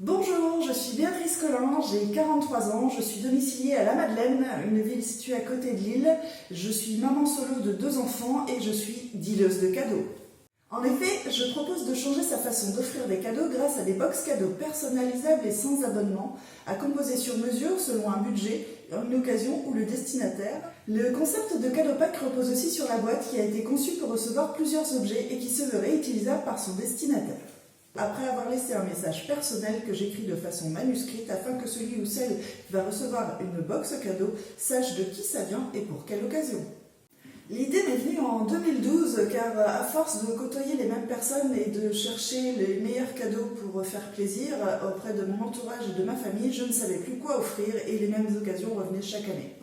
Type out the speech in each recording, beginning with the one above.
Bonjour, je suis Béatrice Collin, j'ai 43 ans, je suis domiciliée à La Madeleine, une ville située à côté de Lille. Je suis maman solo de 2 enfants et je suis dealeuse de cadeaux. En effet, je propose de changer sa façon d'offrir des cadeaux grâce à des box cadeaux personnalisables et sans abonnement, à composer sur mesure selon un budget, une occasion ou le destinataire. Le concept de cadeau pack repose aussi sur la boîte qui a été conçue pour recevoir plusieurs objets et qui se veut réutilisable par son destinataire. Après avoir laissé un message personnel que j'écris de façon manuscrite afin que celui ou celle qui va recevoir une box cadeau sache de qui ça vient et pour quelle occasion. L'idée m'est venue en 2012 car à force de côtoyer les mêmes personnes et de chercher les meilleurs cadeaux pour faire plaisir auprès de mon entourage et de ma famille, je ne savais plus quoi offrir et les mêmes occasions revenaient chaque année.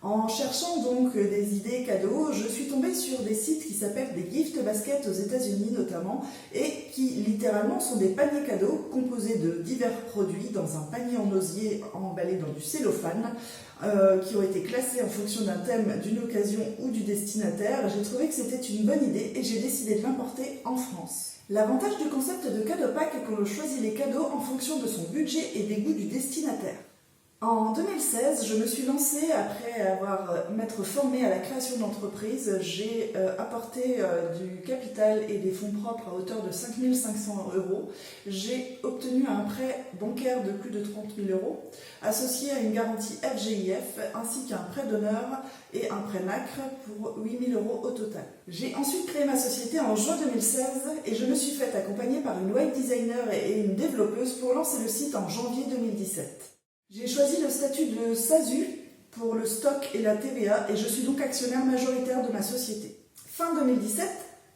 En cherchant donc des idées cadeaux, je suis tombée sur des sites qui s'appellent des gift baskets aux États-Unis notamment et qui littéralement sont des paniers cadeaux composés de divers produits dans un panier en osier emballé dans du cellophane qui ont été classés en fonction d'un thème, d'une occasion ou du destinataire. J'ai trouvé que c'était une bonne idée et j'ai décidé de l'importer en France. L'avantage du concept de cadeau pack est qu'on choisit les cadeaux en fonction de son budget et des goûts du destinataire. En 2016, je me suis lancée après m'être formée à la création d'entreprise. J'ai apporté du capital et des fonds propres à hauteur de 5 500 €. J'ai obtenu un prêt bancaire de plus de 30 000 €, associé à une garantie FGIF, ainsi qu'un prêt d'honneur et un prêt NACRE pour 8 000 € au total. J'ai ensuite créé ma société en juin 2016 et je me suis faite accompagner par une web designer et une développeuse pour lancer le site en janvier 2017. J'ai choisi le statut de SASU pour le stock et la TVA et je suis donc actionnaire majoritaire de ma société. Fin 2017,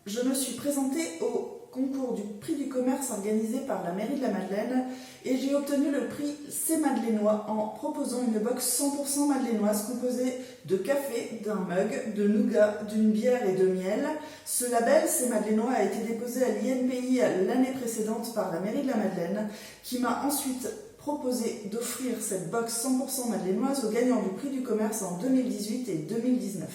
je me suis présentée au concours du prix du commerce organisé par la mairie de la Madeleine et j'ai obtenu le prix C'est Madelénois en proposant une box 100% madeleinoise composée de café, d'un mug, de nougat, d'une bière et de miel. Ce label C'est Madelénois a été déposé à l'INPI l'année précédente par la mairie de la Madeleine qui m'a ensuite proposé d'offrir cette box 100% madeleinoise aux gagnants du prix du commerce en 2018 et 2019.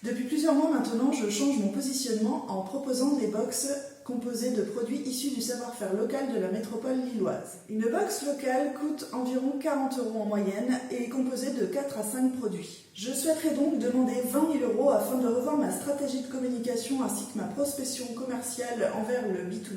Depuis plusieurs mois maintenant, je change mon positionnement en proposant des box composées de produits issus du savoir-faire local de la métropole lilloise. Une box locale coûte environ 40 € en moyenne et est composée de 4 à 5 produits. Je souhaiterais donc demander 20 000 € afin de revoir ma stratégie de communication ainsi que ma prospection commerciale envers le B2B.